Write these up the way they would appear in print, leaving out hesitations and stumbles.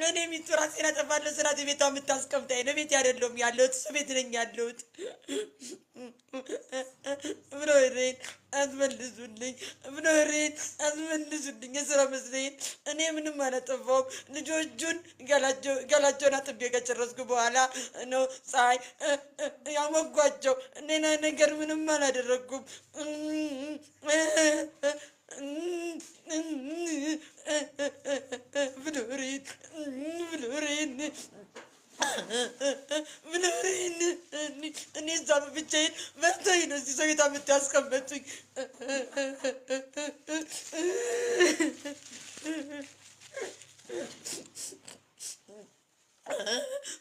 እኔ ሚስቱ ራሴን አጠፋለሁ ስላት ቤቷ የምታስቀምጠኝ ነው። ቤት አይደለሁም ያለሁት እሱ ቤት ነኝ ያለሁት። ብሎሬን አስመልሱልኝ፣ ብሎሬን አስመልሱልኝ። የስራ መስለኝ እኔ ምንም አላጠፋሁም። ልጆቹን ገላቸውን አጥቤ ከጨረስኩ በኋላ ነው ፀሐይ ያሞጓቸው። ሌላ ነገር ምንም አላደረግኩም። ብሎሬን ብሎሬን ብሎሬን እኔ እዛ ብቻዬን መርቶኝ ነው እዚህ ሰው ቤት የምታስቀመጡኝ።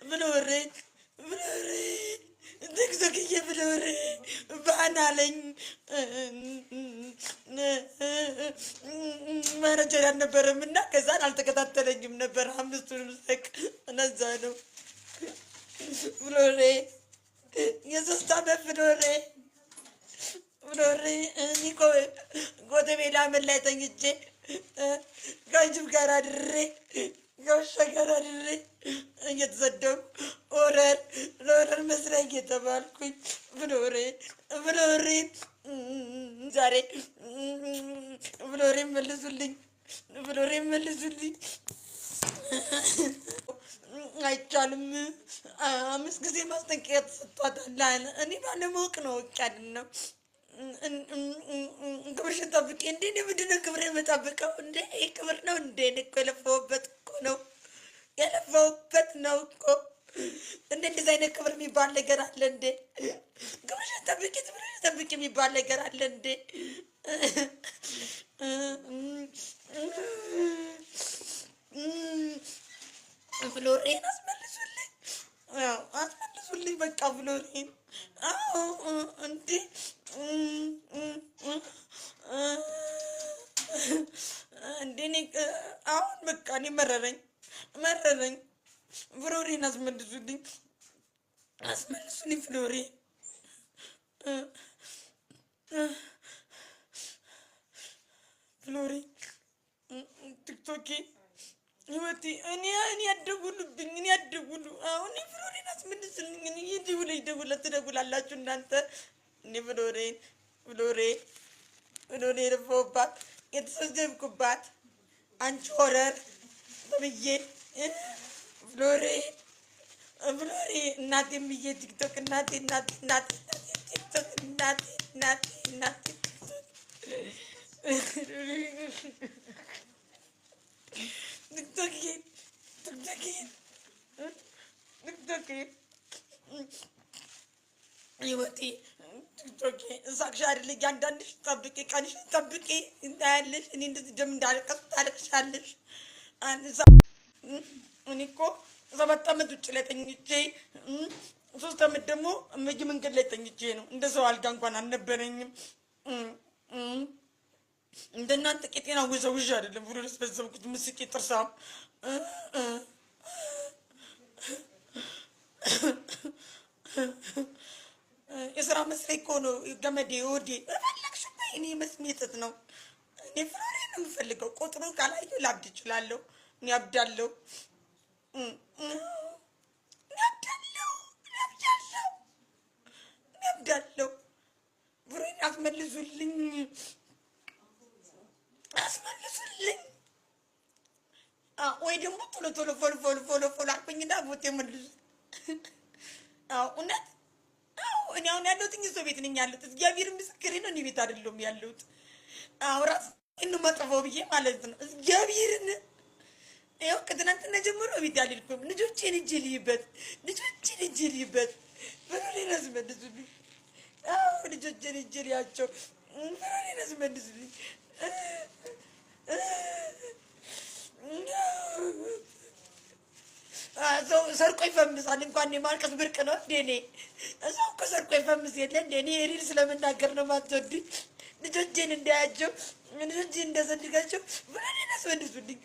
ብሎሬን ብሎሬን ዘግዘግዬ ብሎሬን ባናለኝ መረጃ አልነበረም እና ከዛን አልተከታተለኝም ነበር። አምስቱንም ሰቅ እነዛ ነው ብሎሬ የሶስት ዓመት ብሎሬ ብሎሬ እኔ ጎተቤ ላመን ላይ ተኝቼ ከጅብ ጋር አድሬ ከውሻ ጋር አድሬ እየተሰደቡ ኦረር ለኦረር መስሪያ እየተባልኩኝ ብሎሬ ብሎሬ ዛሬ ብሎሬ መልሱልኝ፣ ብሎሬ መልሱልኝ። አይቻልም። 5 ጊዜ ማስጠንቀቂያ ተሰጥቷታል። እኔ ባለማወቅ ነው ነው ክብርሽን ጠብቄ እንዴ እኔ ምንድን ነው ክብር የምጠብቀው እንዴ? ይህ ክብር ነው እንዴ? እኔ እኮ የለፋሁበት እኮ ነው የለፋሁበት ነው እኮ። እንዴ እንደዚህ አይነት ክብር የሚባል ነገር አለ እንዴ? ክብርሽን ጠብቄ ክብርሽን ጠብቄ የሚባል ነገር አለ እንዴ? ፍሎሬን አስመልሱልኝ፣ አስመልሱልኝ በቃ ፍሎሬን። እንዴ እንዴ አሁን በቃ እኔ መረረኝ መረረኝ። ፍሎሬን አስመልሱልኝ፣ አስመልሱልኝ ፍሎሬን። ፍሎሬን ቲክቶኬ ህይወቴ እኔ ያደጉልብኝ እኔ ያደጉሉ። አሁን ፍሎሬን አስመልስልኝ። እኔ ትደውላላችሁ እናንተ። እኔ ፍሎሬን የለፈውባት የተሰደብኩባት አንቺ ሆረር ብዬ ፍሎሬን እናቴ ብዬ ቲክቶክ እናቴ ቲክቶክ እናቴ ቲክቶክ ህይወቴ ቲክቶክ እሳቅሻ አይደለ? እያንዳንድሽ ጠብቄ ቀንሽን ጠብቄ እንዳያለሽ። እኔ እንደዚህ ደም እንዳለቀሱ ታለቅሻለሽ። እኔ እኮ 7 ዓመት ውጭ ላይ ተኝቼ 3 ዓመት ደግሞ መንገድ ላይ ተኝቼ ነው። እንደ ሰው አልጋ እንኳን አልነበረኝም። እንደናንተ ቄጤና ውዘውዥ አይደለም ብሎ ስበዘብኩት ምስቄ ጥርሳም የስራ መስሪያ እኮ ነው ገመዴ ወዴ ፈለግሽበት። እኔ መስሜጥት ነው። እኔ ፍሎሬን ነው የምፈልገው። ቁጥሩ ካላየሁ ላብድ እችላለሁ። እኔ አብዳለሁ አብዳለሁ። ፍሎሬን አስመልሱልኝ፣ አስመልሱልኝ። ወይ ደግሞ ቶሎ ፎሎ አልኩኝና ቦቴ መልሱ። እውነት እኔ አሁን ያለሁት ሰው ቤት ነኝ ያለሁት። እግዚአብሔር ምስክሬ ነው። እኔ ቤት አይደለሁም ያለሁት። ራስ መጥፎው ብዬ ማለት ነው። እግዚአብሔርን ይኸው ከትናንትና ጀምሮ ቤት አልሄድኩም። ልጆቼን እጄ ልይበት ፍሎሬን አስመልሱልኝ። ልጆቼን እጄ ልያቸው። ፍሎሬን አስመልሱልኝ። ሰው ሰርቆ ይፈምሳል። እንኳን ማልቀስ ብርቅ ነው እንዴ? እኔ ሰው እኮ ሰርቆ ይፈምስ የለ እንዴ? እኔ ሪል ስለምናገር ነው የማትወዱኝ። ልጆቼን እንዳያቸው፣ ልጆቼን እንዳሰድጋቸው ፍሎሬን አስመልሱልኝ።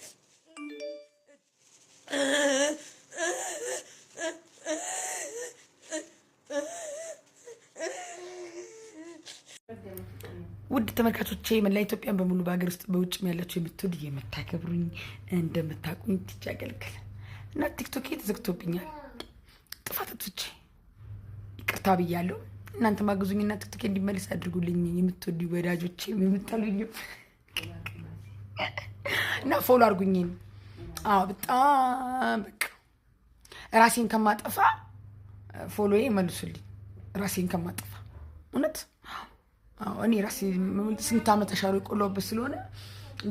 ውድ ተመልካቾቼ መላ ኢትዮጵያን በሙሉ በሀገር ውስጥ በውጭም ያላችሁ የምትወዱ የምታከብሩኝ እንደምታቁኝ ትጅ ያገልግል እና ቲክቶክ ተዘግቶብኛል። ጥፋቶቼ ይቅርታ ብያለሁ። እናንተ ማግዙኝና ቲክቶክ እንዲመለስ አድርጉልኝ። የምትወዱ ወዳጆቼ የምትጠሉኝ እና ፎሎ አድርጉኝ። በጣም በቃ ራሴን ከማጠፋ ፎሎዬ መልሱልኝ። ራሴን ከማጠፋ እውነት እኔ ራሴ ስንት ዓመት አሻሮ የቆላሁበት ስለሆነ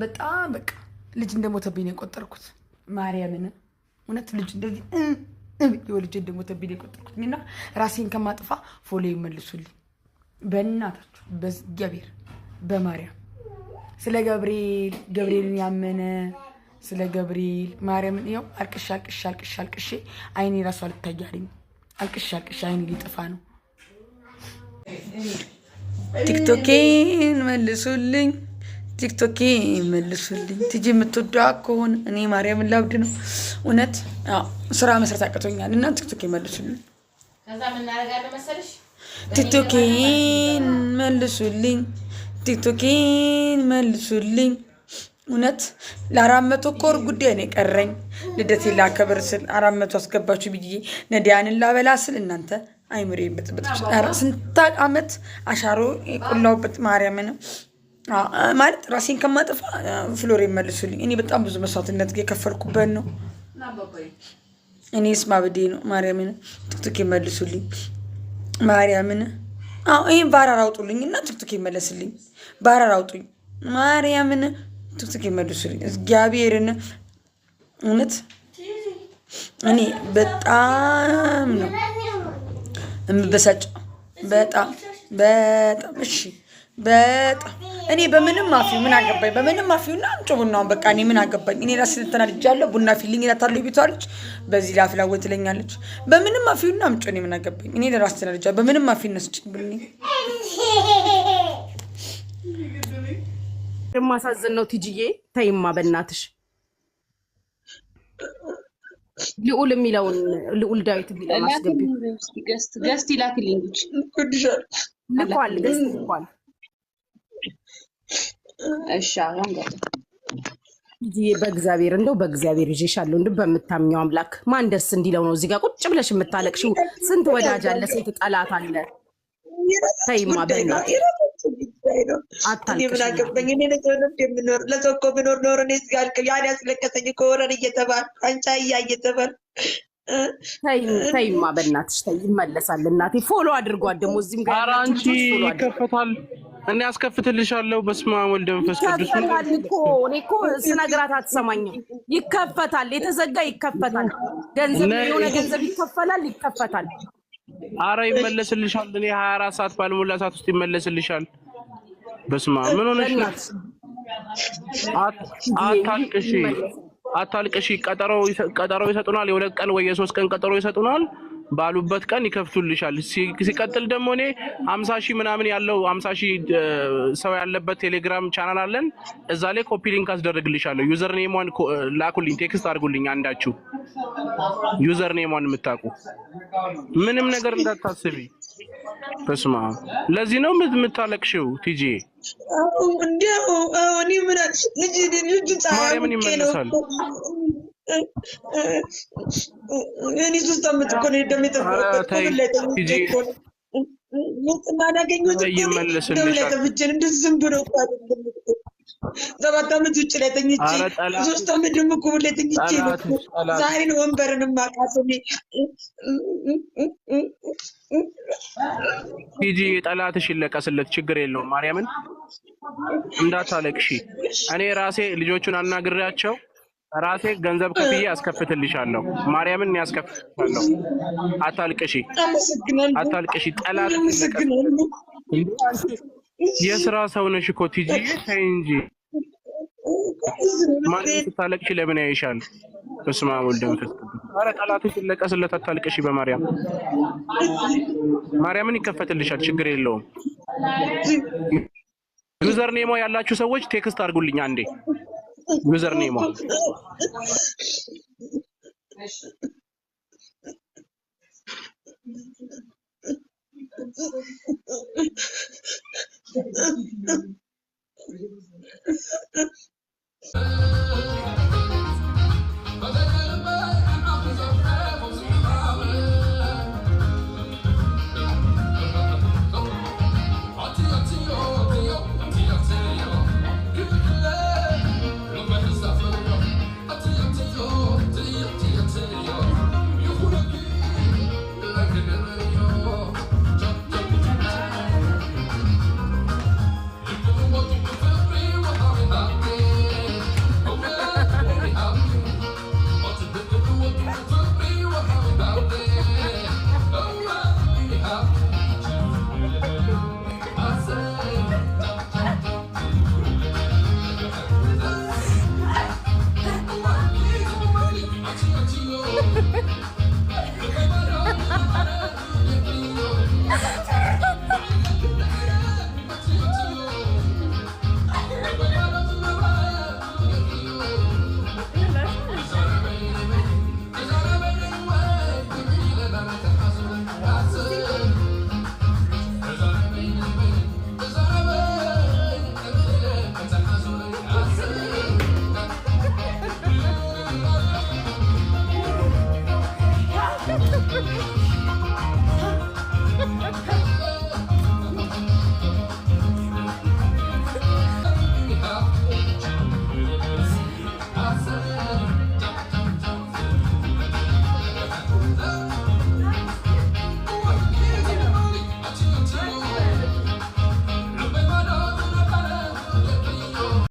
በጣም በቃ ልጅ እንደሞተብኝ ነው የቆጠርኩት። ማርያምን እውነት ልጅ እንደዚህ ልጅ እንደሞተብኝ ነው የቆጠርኩት እና ራሴን ከማጠፋ ፎሎዬ መልሱልኝ በእናታችሁ በእግዚአብሔር በማርያም። ስለ ገብርኤልን ያመነ ስለ ገብርኤል ማርያምን ይኸው አልቅሼ አይኔ ራሱ አልታያለኝ። አልቅሼ አይኔ ሊጠፋ ነው። ቲክቶኬን መልሱልኝ። ትጂ የምትወደዋ ከሆነ እኔ ማርያምን ላብድ ነው እውነት ስራ መስራት አቅቶኛል እና ቲክቶኬን መልሱልኝ። ቲክቶኬን መልሱልኝ እውነት ለ400 ኮር ጉዳይ ነው የቀረኝ። ልደቴን ላከብር ስል 400 አስገባችሁ ብዬ ነዳያንን ላበላ ስል እናንተ አይምሬ በጥብጥሽ ስንት ዓመት አሻሮ የቆላሁበት ማርያምን ማለት ራሴን ከማጠፋ ፍሎሬ መልሱልኝ። እኔ በጣም ብዙ መስዋዕትነት የከፈልኩበት ነው። እኔ ስማብዴ ነው ማርያምን። ቲክቶክ መልሱልኝ ማርያምን። ይሄን ባራር አውጡልኝ እና ቲክቶክ መለስልኝ። ባራር አውጡኝ ማርያምን። ቲክቶክ መልሱልኝ እግዚአብሔርን እውነት እኔ በጣም ነው እምበሳጭ በጣም እሺ በጣም እኔ በምንም አፊው ምን አገባኝ? በምንም አፊውና አምጪ ቡናውን በቃ እኔ ምን አገባኝ? እኔ ራሴ ተናድጃለሁ። ቡና ፊልኝ እላታለሁ ቤቷለች። በዚህ ላፍላው ትለኛለች። በምንም አፊውና አምጪ እኔ ምን አገባኝ? እኔ ለራሴ ተናድጃለሁ። በምንም አፊው ነስጭኝ ብልኝ የማሳዝን ነው። ቲጂዬ ተይማ በእናትሽ። ልዑል የሚለውን ልዑል ዳዊት የሚለውን አስገቢ። ገስት ይላክልኝ ልኳል። ገስት ልኳል። እሺ አሁን ቲጂዬ በእግዚአብሔር እንደው በእግዚአብሔር ይዤሻለሁ። እንደው በምታምኘው አምላክ ማን ደስ እንዲለው ነው እዚህ ጋር ቁጭ ብለሽ የምታለቅሽው? ስንት ወዳጅ አለ፣ ስንት ጠላት አለ። ተይማ በእናትሽ ምን አገባኝ? እኔ ለሰው እኮ ብኖር ኖሮ ያን ያስለቀሰኝ ከሆነን እየተባል አንቻ እየተባል ተይማ በእናትሽ ተይ። ይመለሳል። እናቴ ፎሎ አድርጓት ደግሞ እዚህም ጋር አንቺ ይከፈታል። እኔ አስከፍትልሻለሁ። በስመ አብ ወልድ መንፈስ ቅዱስ። ይከፈታል እኮ እኔ እኮ ስነግራት አትሰማኝም። ይከፈታል፣ የተዘጋ ይከፈታል። ገንዘብ የሆነ ገንዘብ ይከፈታል። አረ ይመለስልሻል። እኔ 24 ሰዓት ባልሞላ ሰዓት ውስጥ ይመለስልሻል። በስመ አብ ምን ሆነሽ ነው? አታልቅሺ። ቀጠሮ ይሰጡናል። የሁለት ቀን ወይ የሶስት ቀን ቀጠሮ ይሰጡናል። ባሉበት ቀን ይከፍቱልሻል። ሲቀጥል ደግሞ እኔ 50 ሺህ ምናምን ያለው 50 ሺህ ሰው ያለበት ቴሌግራም ቻናል አለን። እዛ ላይ ኮፒ ሊንክ አስደርግልሻለሁ። ዩዘር ኔሟን ላኩልኝ፣ ቴክስት አድርጉልኝ። አንዳችሁ ዩዘር ኔሟን የምታውቁ ምንም ነገር እንዳታስቢ። በስመ አብ ለዚህ ነው የምታለቅሽው ቲጂ? እንዲያው እኔ ምን ልጅ ማርያምን ይመለሳል። እኔ ሶስት ዓመት እኮ ነው እንደሚጠፋበት ቲጂ ዝም ብሎ 7 ዓመት ውጭ ላይ ተኝቼ 3 ዓመት ደግሞ እኮ ላይ ተኝቼ ዛሬ ነው ወንበርን ማቃሰሚ ቲጂ ጠላትሽ ይለቀስለት፣ ችግር የለውም። ማርያምን እንዳታለቅሺ። እኔ ራሴ ልጆቹን አናግሬያቸው ራሴ ገንዘብ ከፍዬ አስከፍትልሻለሁ። ማርያምን ያስከፍትልሻለሁ። አታልቅሺ። ጠላት የስራ ሰው ነሽ እኮ ቲጂ፣ ተይ እንጂ። ማንም ስታለቅሺ ለምን ያይሻል? በስመ አብ ወልድ መንፈስ ቅዱስ። ኧረ ጠላትሽ ይለቀስለት፣ አታልቅሺ። በማርያም ማርያምን ይከፈትልሻል፣ ችግር የለውም። ዩዘር ኔሞ ያላችሁ ሰዎች ቴክስት አድርጉልኝ አንዴ። ዩዘር ኔሞ